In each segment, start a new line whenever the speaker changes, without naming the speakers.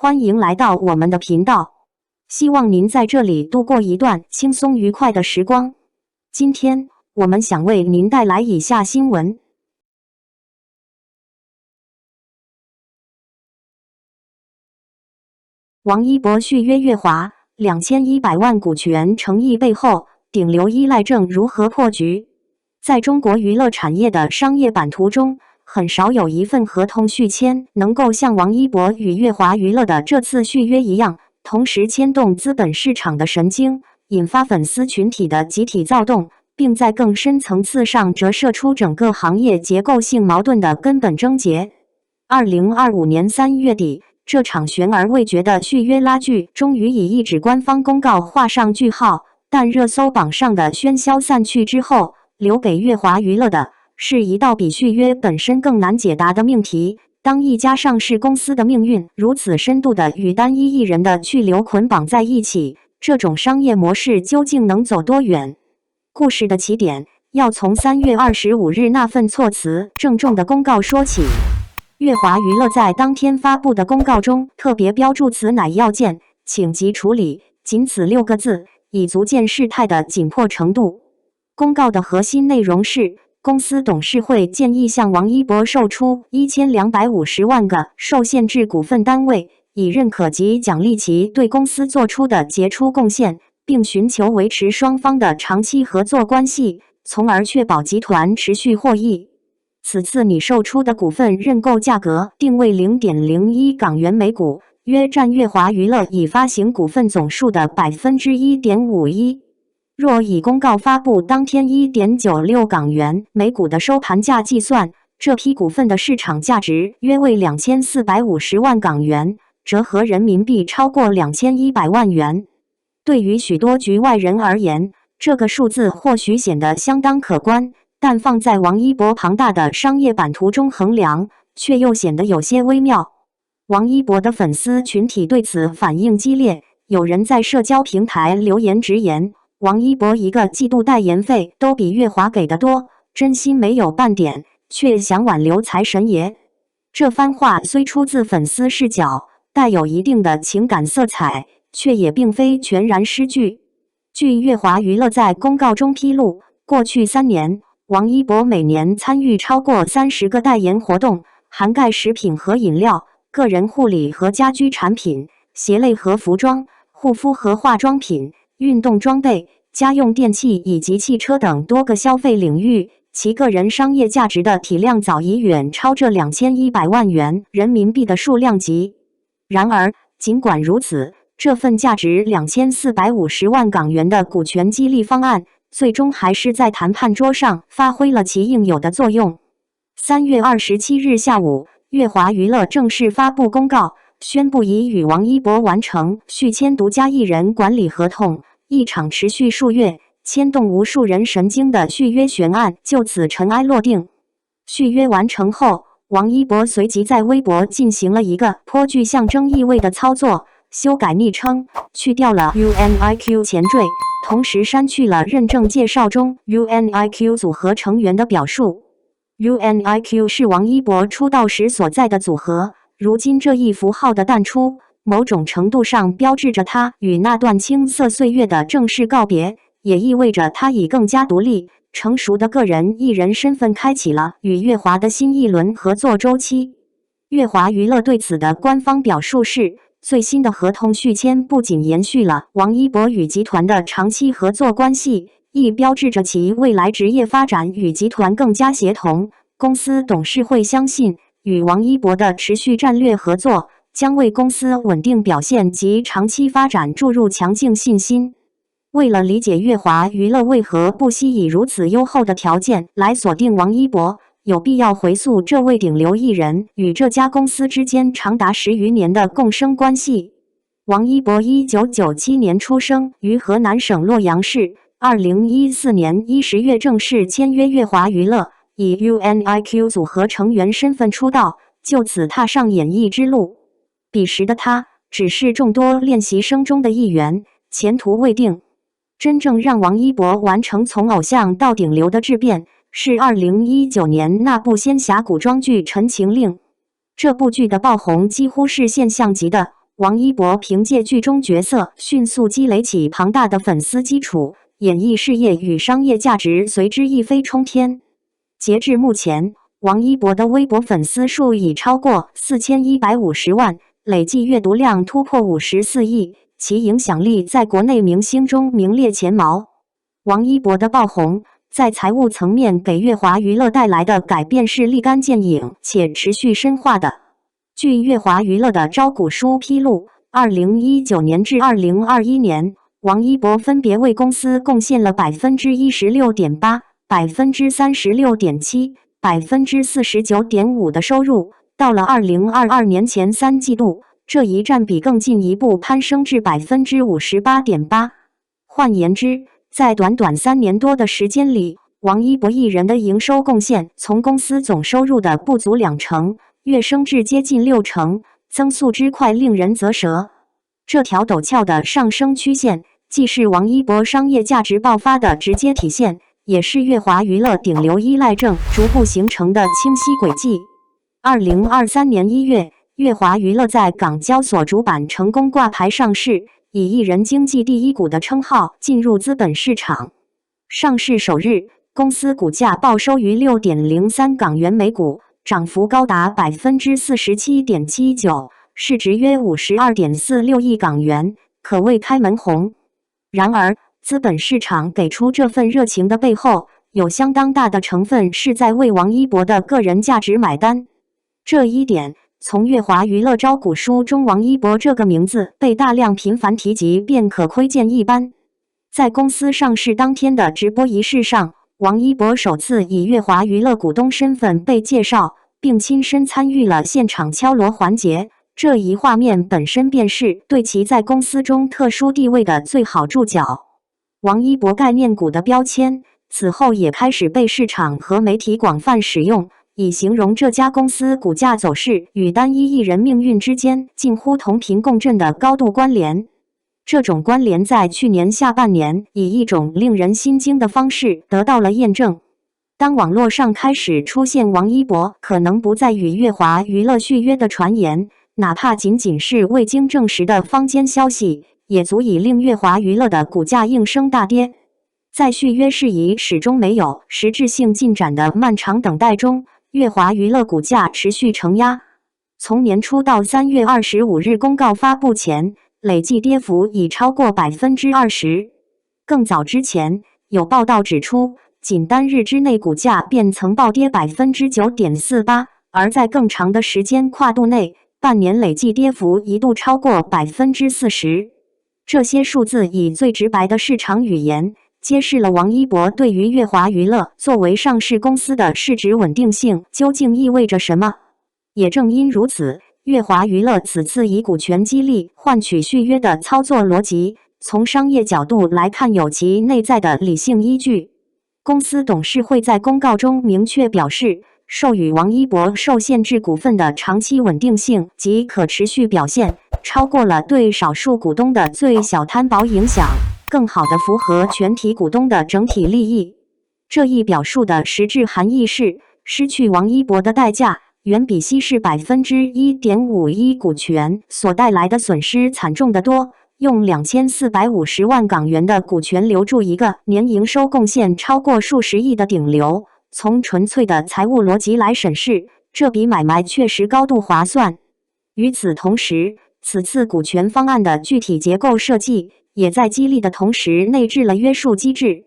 欢迎来到我们的频道，希望您在这里度过一段轻松愉快的时光。今天我们想为您带来以下新闻：王一博续约乐华，2100万股权诚意背后，顶流依赖症如何破局？在中国娱乐产业的商业版图中，很少有一份合同续签能够像王一博与乐华娱乐的这次续约一样，同时牵动资本市场的神经，引发粉丝群体的集体躁动，并在更深层次上折射出整个行业结构性矛盾的根本症结。2025年3月底，这场悬而未决的续约拉锯终于以一纸官方公告画上句号，但热搜榜上的喧嚣散去之后，留给乐华娱乐的是一道比续约本身更难解答的命题。当一家上市公司的命运如此深度地与单一艺人的去留捆绑在一起，这种商业模式究竟能走多远？故事的起点要从3月25日那份措辞郑重的公告说起。乐华娱乐在当天发布的公告中特别标注此乃要件，请急处理，仅此6个字，已足见事态的紧迫程度。公告的核心内容是，公司董事会建议向王一博售出1250万个受限制股份单位，以认可及奖励其对公司做出的杰出贡献，并寻求维持双方的长期合作关系，从而确保集团持续获益。此次拟售出的股份认购价格定为 0.01 港元每股，约占乐华娱乐已发行股份总数的 1.51%。若以公告发布当天 1.96 港元每股的收盘价计算，这批股份的市场价值约为2450万港元，折合人民币超过2100万元。对于许多局外人而言，这个数字或许显得相当可观，但放在王一博庞大的商业版图中衡量，却又显得有些微妙。王一博的粉丝群体对此反应激烈，有人在社交平台留言直言，王一博一个季度代言费都比乐华给的多，真心没有半点，却想挽留财神爷。这番话虽出自粉丝视角，带有一定的情感色彩，却也并非全然失据。据乐华娱乐在公告中披露，过去3年，王一博每年参与超过30个代言活动，涵盖食品和饮料、个人护理和家居产品、鞋类和服装、护肤和化妆品、运动装备、家用电器以及汽车等多个消费领域，其个人商业价值的体量早已远超这2100万元人民币的数量级。然而，尽管如此，这份价值2450万港元的股权激励方案，最终还是在谈判桌上发挥了其应有的作用。3月27日下午，乐华娱乐正式发布公告，宣布已与王一博完成续签独家艺人管理合同，一场持续数月、牵动无数人神经的续约悬案就此尘埃落定。续约完成后，王一博随即在微博进行了一个颇具象征意味的操作，修改昵称，去掉了 UNIQ 前缀，同时删去了认证介绍中 UNIQ 组合成员的表述。UNIQ 是王一博出道时所在的组合，如今这一符号的淡出，某种程度上标志着他与那段青涩岁月的正式告别，也意味着他以更加独立、成熟的个人艺人身份开启了与乐华的新一轮合作周期。乐华娱乐对此的官方表述是，最新的合同续签不仅延续了王一博与集团的长期合作关系，亦标志着其未来职业发展与集团更加协同。公司董事会相信，与王一博的持续战略合作将为公司稳定表现及长期发展注入强劲信心。为了理解乐华娱乐为何不惜以如此优厚的条件来锁定王一博，有必要回溯这位顶流艺人与这家公司之间长达10余年的共生关系。王一博1997年出生于河南省洛阳市，2014年10月正式签约乐华娱乐，以 UNIQ 组合成员身份出道，就此踏上演艺之路。彼时的他只是众多练习生中的一员，前途未定。真正让王一博完成从偶像到顶流的质变，是2019年那部仙侠古装剧《陈情令》。这部剧的爆红几乎是现象级的，王一博凭借剧中角色迅速积累起庞大的粉丝基础，演艺事业与商业价值随之一飞冲天。截至目前，王一博的微博粉丝数已超过4150万，累计阅读量突破54亿，其影响力在国内明星中名列前茅。王一博的爆红，在财务层面给乐华娱乐带来的改变是立竿见影且持续深化的。据乐华娱乐的招股书披露，2019年至2021年，王一博分别为公司贡献了16.8%、36.7%、49.5%的收入。到了2022年前3季度，这一占比更进一步攀升至58.8%。换言之，在短短3年多的时间里，王一博一人的营收贡献从公司总收入的不足20%，跃升至接近60%，增速之快令人啧舌。这条陡峭的上升曲线，既是王一博商业价值爆发的直接体现，也是乐华娱乐顶流依赖症逐步形成的清晰轨迹。2023年1月，乐华娱乐在港交所主板成功挂牌上市，以一人经济第一股的称号进入资本市场。上市首日，公司股价报收于6.03港元每股，涨幅高达47.79%，市值约52.46亿港元，可谓开门红。然而，资本市场给出这份热情的背后，有相当大的成分是在为王一博的个人价值买单。这一点，从乐华娱乐招股书中王一博这个名字被大量频繁提及便可窥见一斑。在公司上市当天的直播仪式上，王一博首次以乐华娱乐股东身份被介绍，并亲身参与了现场敲锣环节。这一画面本身便是对其在公司中特殊地位的最好注脚。王一博概念股的标签，此后也开始被市场和媒体广泛使用，以形容这家公司股价走势与单一艺人命运之间近乎同频共振的高度关联。这种关联在去年下半年以一种令人心惊的方式得到了验证。当网络上开始出现王一博可能不再与乐华娱乐续约的传言，哪怕仅仅是未经证实的坊间消息，也足以令乐华娱乐的股价应声大跌。在续约事宜始终没有实质性进展的漫长等待中，乐华娱乐股价持续承压。从年初到3月25日公告发布前，累计跌幅已超过20%。更早之前，有报道指出，仅单日之内股价便曾暴跌9.48%，而在更长的时间跨度内，半年累计跌幅一度超过40%。这些数字以最直白的市场语言，揭示了王一博对于乐华娱乐作为上市公司的市值稳定性究竟意味着什么。也正因如此，乐华娱乐此次以股权激励换取续约的操作逻辑，从商业角度来看有其内在的理性依据。公司董事会在公告中明确表示，授予王一博受限制股份的长期稳定性及可持续表现，超过了对少数股东的最小摊薄影响，更好地符合全体股东的整体利益。这一表述的实质含义是，失去王一博的代价远比稀释1.51%股权所带来的损失惨重得多。用2450万港元的股权留住一个年营收贡献超过数十亿的顶流，从纯粹的财务逻辑来审视，这笔买卖确实高度划算。与此同时，此次股权方案的具体结构设计，也在激励的同时内置了约束机制。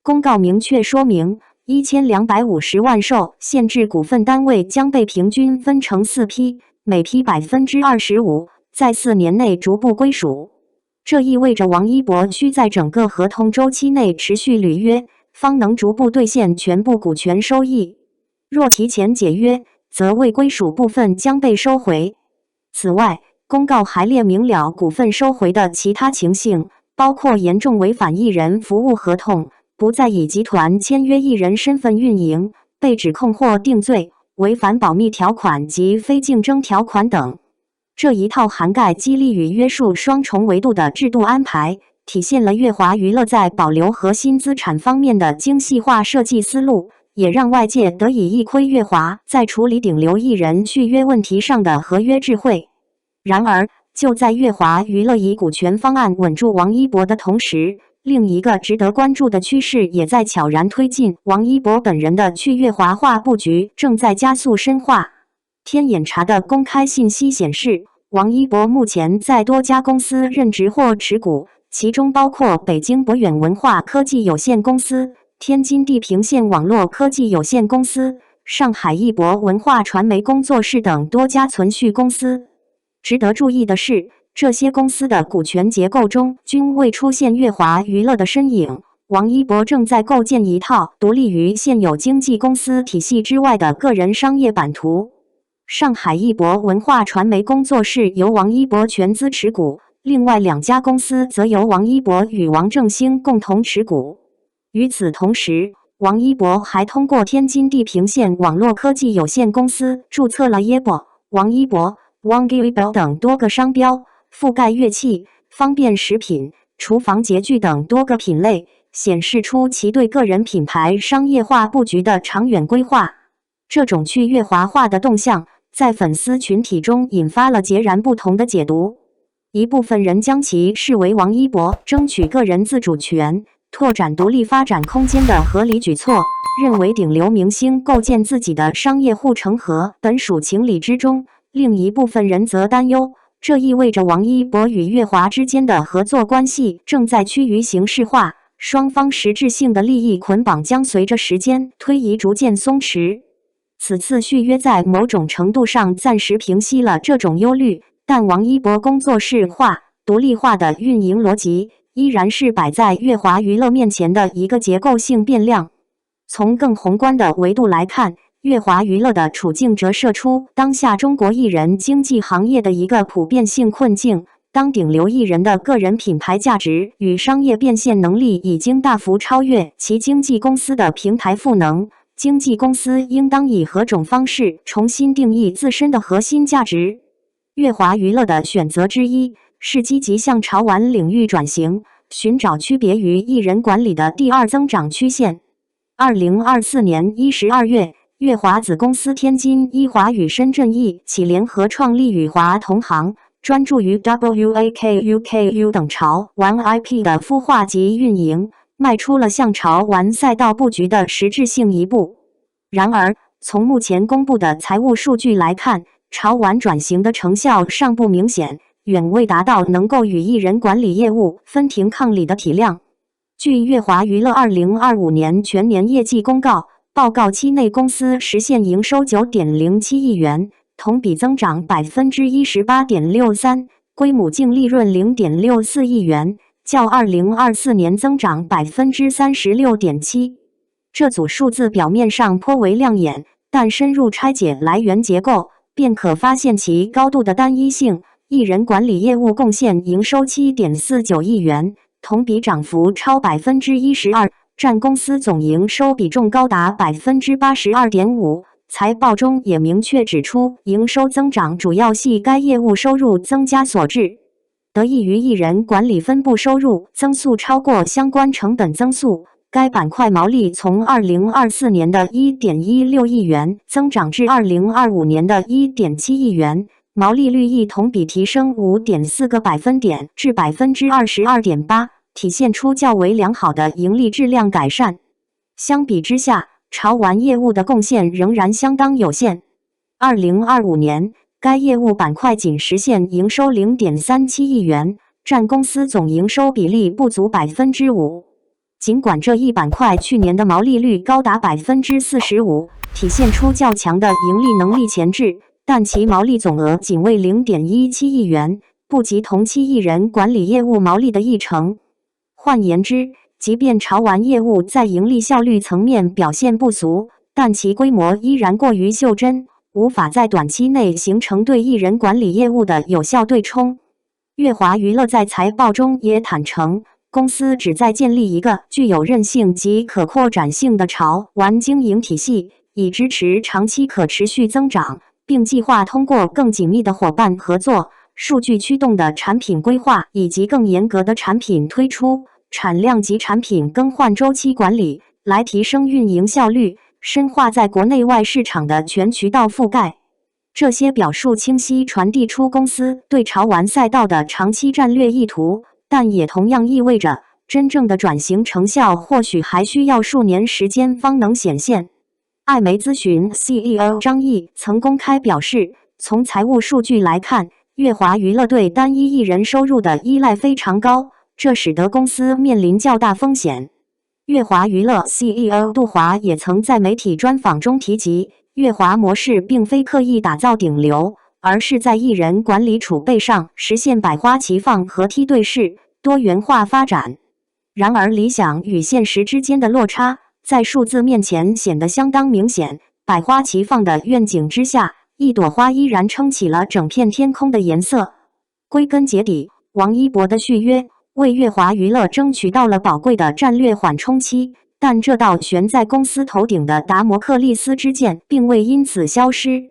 公告明确说明，1250万受限制股份单位将被平均分成4批，每批25%，在4年内逐步归属。这意味着王一博需在整个合同周期内持续履约，方能逐步兑现全部股权收益。若提前解约，则未归属部分将被收回。此外，公告还列明了股份收回的其他情形，包括严重违反艺人服务合同、不再以集团签约艺人身份运营、被指控或定罪、违反保密条款及非竞争条款等。这一套涵盖激励与约束双重维度的制度安排，体现了乐华娱乐在保留核心资产方面的精细化设计思路，也让外界得以一窥乐华在处理顶流艺人续约问题上的合约智慧。然而，就在乐华娱乐以股权方案稳住王一博的同时，另一个值得关注的趋势也在悄然推进。王一博本人的去乐华化布局正在加速深化。天眼查的公开信息显示，王一博目前在多家公司任职或持股，其中包括北京博远文化科技有限公司、天津地平线网络科技有限公司、上海艺博文化传媒工作室等多家存续公司。值得注意的是，这些公司的股权结构中均未出现乐华娱乐的身影。王一博正在构建一套独立于现有经纪公司体系之外的个人商业版图。上海艺博文化传媒工作室由王一博全资持股，另外2家公司则由王一博与王正兴共同持股。与此同时，王一博还通过天津地平线网络科技有限公司注册了耶博、王一博、Wangibel 等多个商标，覆盖乐器、方便食品、厨房洁具等多个品类，显示出其对个人品牌商业化布局的长远规划。这种去乐华化的动向，在粉丝群体中引发了截然不同的解读。一部分人将其视为王一博争取个人自主权、拓展独立发展空间的合理举措，认为顶流明星构建自己的商业护城河本属情理之中。另一部分人则担忧，这意味着王一博与乐华之间的合作关系正在趋于形式化，双方实质性的利益捆绑将随着时间推移逐渐松弛。此次续约在某种程度上暂时平息了这种忧虑，但王一博工作室化、独立化的运营逻辑依然是摆在乐华娱乐面前的一个结构性变量。从更宏观的维度来看，乐华娱乐的处境折射出当下中国艺人经纪行业的一个普遍性困境。当顶流艺人的个人品牌价值与商业变现能力已经大幅超越其经纪公司的平台赋能，经纪公司应当以何种方式重新定义自身的核心价值？乐华娱乐的选择之一是积极向潮玩领域转型，寻找区别于艺人管理的第二增长曲线。2024年12月，乐华子公司天津一华与深圳一起联合创立与华同行，专注于 WAKUKU 等潮玩 IP 的孵化及运营，迈出了向潮玩赛道布局的实质性一步。然而，从目前公布的财务数据来看，潮玩转型的成效尚不明显，远未达到能够与艺人管理业务分庭抗礼的体量。据乐华娱乐2025年全年业绩公告，报告期内公司实现营收 9.07 亿元，同比增长 18.63%， 归母净利润 0.64 亿元，较2024年增长 36.7%。这组数字表面上颇为亮眼，但深入拆解来源结构，便可发现其高度的单一性。艺人管理业务贡献营收 7.49 亿元，同比涨幅超 12%， 占公司总营收比重高达 82.5%。财报中也明确指出，营收增长主要系该业务收入增加所致，得益于艺人管理分部收入增速超过相关成本增速。该板块毛利从2024年的 1.16 亿元增长至2025年的 1.7 亿元，毛利率亦同比提升 5.4 个百分点至 22.8%， 体现出较为良好的盈利质量改善。相比之下，潮玩业务的贡献仍然相当有限。2025年，该业务板块仅实现营收 0.37 亿元，占公司总营收比例不足 5%。尽管这一板块去年的毛利率高达 45%， 体现出较强的盈利能力前置，但其毛利总额仅为 0.17 亿元，不及同期艺人管理业务毛利的1成。换言之，即便潮玩业务在盈利效率层面表现不俗，但其规模依然过于袖珍，无法在短期内形成对艺人管理业务的有效对冲。乐华娱乐在财报中也坦诚，公司旨在建立一个具有韧性及可扩展性的潮玩经营体系，以支持长期可持续增长，并计划通过更紧密的伙伴合作、数据驱动的产品规划以及更严格的产品推出、产量及产品更换周期管理，来提升运营效率，深化在国内外市场的全渠道覆盖。这些表述清晰传递出公司对潮玩赛道的长期战略意图，但也同样意味着真正的转型成效或许还需要数年时间方能显现。艾媒咨询 CEO 张毅曾公开表示，从财务数据来看，乐华娱乐对单一艺人收入的依赖非常高，这使得公司面临较大风险。乐华娱乐 CEO 杜华也曾在媒体专访中提及，乐华模式并非刻意打造顶流，而是在艺人管理储备上实现百花齐放和梯队式多元化发展。然而，理想与现实之间的落差在数字面前显得相当明显。百花齐放的愿景之下，一朵花依然撑起了整片天空的颜色。归根结底，王一博的续约为乐华娱乐争取到了宝贵的战略缓冲期，但这道悬在公司头顶的达摩克利斯之剑并未因此消失。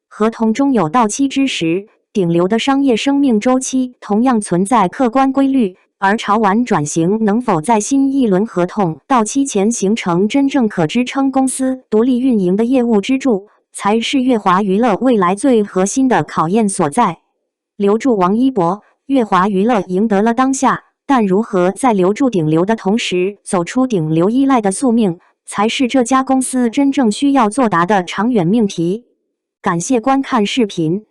合同终有到期之时，顶流的商业生命周期同样存在客观规律，而潮玩转型能否在新一轮合同到期前形成真正可支撑公司独立运营的业务支柱，才是乐华娱乐未来最核心的考验所在。留住王一博，乐华娱乐赢得了当下，但如何在留住顶流的同时走出顶流依赖的宿命，才是这家公司真正需要作答的长远命题。感谢观看视频。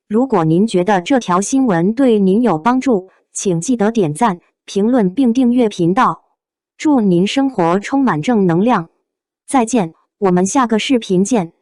如果您觉得这条新闻对您有帮助，请记得点赞、评论并订阅频道。祝您生活充满正能量。再见，我们下个视频见。